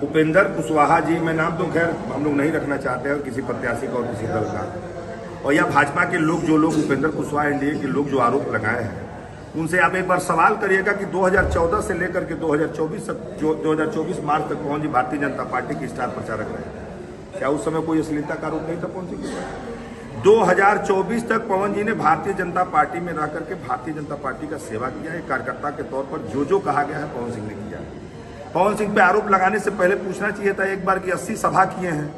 उपेंद्र कुशवाहा जी, मैं नाम तो खैर हम लोग नहीं रखना चाहते हैं किसी प्रत्याशी का और किसी दल का, और या भाजपा के लोग जो लोग उपेंद्र कुशवाहा एनडीए के लोग जो आरोप लगाए हैं उनसे आप एक बार सवाल करिएगा कि 2014 से लेकर के 2024 मार्च तक पवन जी भारतीय जनता पार्टी के स्टार प्रचारक रहे। क्या उस समय कोई अश्लीलता का आरोप नहीं था पवन सिंह के? 2024 तक पवन जी ने भारतीय जनता पार्टी में रह करके भारतीय जनता पार्टी का सेवा किया है। कार्यकर्ता के तौर पर जो कहा गया है पवन सिंह ने किया है। पवन सिंह पे आरोप लगाने से पहले पूछना चाहिए था एक बार कि 80 सभा किए हैं,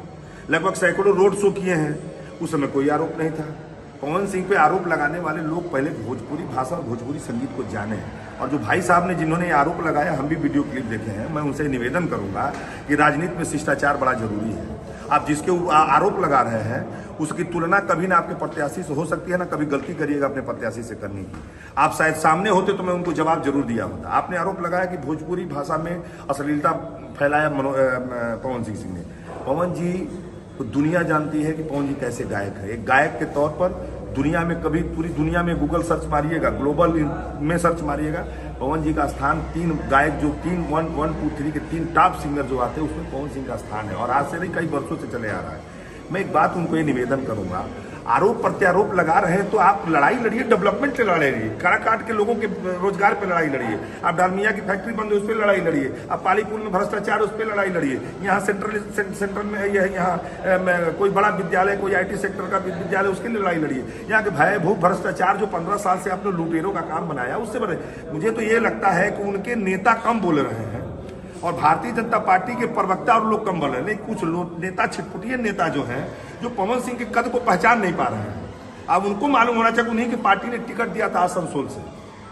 लगभग सैकड़ों रोड शो किए हैं, उस समय कोई आरोप नहीं था। पवन सिंह पे आरोप लगाने वाले लोग पहले भोजपुरी भाषा और भोजपुरी संगीत को जाने हैं। और जो भाई साहब ने जिन्होंने ये आरोप लगाया, हम भी वीडियो क्लिप देखे हैं, मैं उनसे निवेदन करूंगा कि राजनीति में शिष्टाचार बड़ा जरूरी है। आप जिसके आरोप लगा रहे हैं उसकी तुलना कभी ना आपके प्रत्याशी से हो सकती है, ना कभी गलती करिएगा अपने प्रत्याशी से करने की। आप शायद सामने होते तो मैं उनको जवाब जरूर दिया होता। आपने आरोप लगाया कि भोजपुरी भाषा में अश्लीलता फैलाया पवन सिंह ने। पवन जी तो दुनिया जानती है कि पवन जी कैसे गायक है। एक गायक के तौर पर दुनिया में कभी पूरी दुनिया में गूगल सर्च मारिएगा, ग्लोबल में सर्च मारिएगा, पवन जी का स्थान 3 गायक जो 1, 2, 3 के 3 टॉप सिंगर जो आते हैं उसमें पवन सिंह का स्थान है और आज से नहीं कई वर्षों से चले आ रहा है। मैं एक बात उनको ये निवेदन करूंगा, आरोप प्रत्यारोप लगा रहे हैं तो आप लड़ाई लड़िए, डेवलपमेंट की लड़ाई लड़िए, काराकाट के लोगों के रोजगार पे लड़ाई लड़िए, आप डालमिया की फैक्ट्री बंद है उस पर लड़ाई लड़िए, आप पालीपुर में भ्रष्टाचार उस पर लड़ाई लड़िए, यहाँ सेंट्रल में है यहाँ कोई बड़ा विद्यालय, कोई IT सेक्टर का विद्यालय, उसके लिए लड़ाई लड़िए। यहाँ के भय भूख भ्रष्टाचार जो 15 साल से आपने लुटेरों का काम बनाया उससे बड़े मुझे तो ये लगता है कि उनके नेता कम बोल रहे हैं और भारतीय जनता पार्टी के प्रवक्ता और लोग कम बोल रहे हैं। कुछ लोग नेता, छिटपुटिये नेता जो हैं, जो पवन सिंह के कद को पहचान नहीं पा रहे हैं। अब उनको मालूम होना चाहिए उन्हीं की पार्टी ने टिकट दिया था आसनसोल से,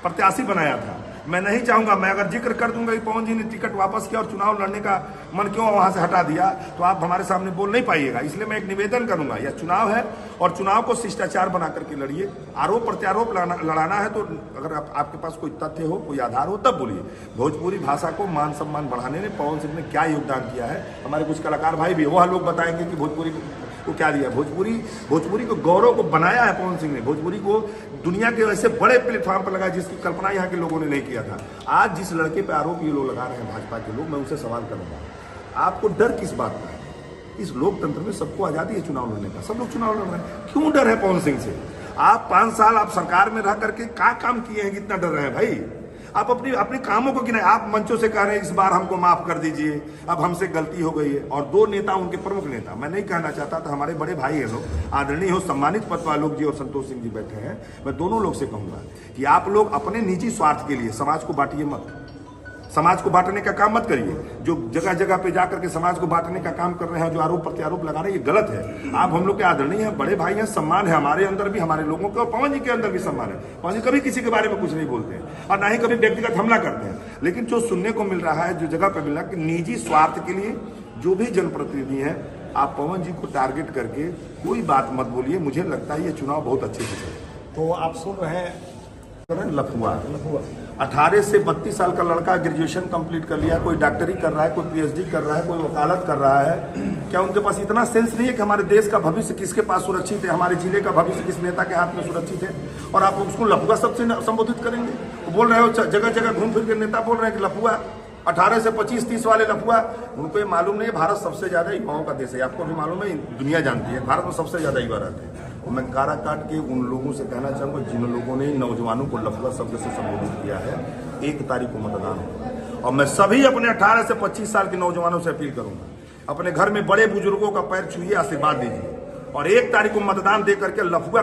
प्रत्याशी बनाया था। मैं नहीं चाहूंगा, मैं अगर जिक्र कर दूंगा कि पवन जी ने टिकट वापस किया और चुनाव लड़ने का मन क्यों वहां से हटा दिया, तो आप हमारे सामने बोल नहीं पाइएगा। इसलिए मैं एक निवेदन करूंगा, यह चुनाव है और चुनाव को शिष्टाचार बना करके लड़िए। आरोप प्रत्यारोप लड़ाना है तो अगर आपके पास कोई तथ्य हो, कोई आधार हो, तब बोलिए। भोजपुरी भाषा को मान सम्मान बढ़ाने में पवन सिंह ने क्या योगदान किया है, हमारे कुछ कलाकार भाई भी वह लोग बताएंगे कि भोजपुरी को क्या दिया। भोजपुरी को गौरव को बनाया है पवन सिंह ने, भोजपुरी को दुनिया के ऐसे बड़े प्लेटफॉर्म पर लगाया जिसकी कल्पना यहाँ के लोगों ने नहीं किया था। आज जिस लड़के पे आरोप ये लोग लगा रहे हैं भाजपा के लोग, मैं उनसे सवाल करूंगा, आपको डर किस बात का है? इस लोकतंत्र में सबको आजादी है चुनाव लड़ने का, सब लोग चुनाव लड़ रहे हैं, क्यों डर है पवन सिंह से? आप 5 साल आप सरकार में रह करके क्या काम किए हैं, कितना डर रहे हैं भाई? आप अपने कामों को गिनाए। आप मंचों से कह रहे हैं इस बार हमको माफ कर दीजिए, अब हमसे गलती हो गई है। और 2 नेता, उनके प्रमुख नेता, मैं नहीं कहना चाहता था, हमारे बड़े भाई हैं लोग, आदरणीय हो सम्मानित पटवालोक जी और संतोष सिंह जी बैठे हैं, मैं दोनों लोग से कहूंगा कि आप लोग अपने निजी स्वार्थ के लिए समाज को बांटिए मत, समाज को बांटने का काम मत करिए। जो जगह जगह पे जाकर के समाज को बांटने का काम कर रहे हैं, जो आरोप प्रत्यारोप लगा रहे हैं, ये गलत है। आप हम लोग के आदरणीय हैं, बड़े भाई हैं, सम्मान है हमारे अंदर भी, हमारे लोगों के, और पवन जी के अंदर भी सम्मान है। पवन जी कभी किसी के बारे में कुछ नहीं बोलते हैं और ना ही कभी व्यक्तिगत हमला करते हैं। लेकिन जो सुनने को मिल रहा है, जो जगह पर मिल रहा है कि निजी स्वार्थ के लिए जो भी जनप्रतिनिधि हैं, आप पवन जी को टारगेट करके कोई बात मत बोलिए। मुझे लगता है ये चुनाव बहुत अच्छे से चले। तो आप सुन रहे हैं लफुआ 18 से 32 साल का लड़का ग्रेजुएशन कंप्लीट कर लिया, कोई डॉक्टरी कर रहा है, कोई PhD कर रहा है, कोई वकालत कर रहा है। क्या उनके पास इतना सेंस नहीं है कि हमारे देश का भविष्य किसके पास सुरक्षित है, हमारे जिले का भविष्य किस नेता के हाथ में सुरक्षित है? और आप उसको लफुआ सबसे संबोधित करेंगे? वो बोल रहे हो जगह जगह घूम फिर के नेता बोल रहे हैं कि लफुआ, 18 से 25-30 वाले लफुआ। उनको ये मालूम नहीं, भारत सबसे ज्यादा युवाओं का देश है। आपको भी मालूम है, दुनिया जानती है, भारत में सबसे ज्यादा युवा रहते हैं। और मैं काराकाट के उन लोगों से कहना चाहूंगा जिन लोगों ने नौजवानों को लफुआ शब्द से संबोधित किया है, 1 तारीख को मतदान होगा और मैं सभी अपने 18 से 25 साल के नौजवानों से अपील करूंगा, अपने घर में बड़े बुजुर्गों का पैर छूइए, आशीर्वाद दीजिए और 1 तारीख को मतदान दे करके लफुआ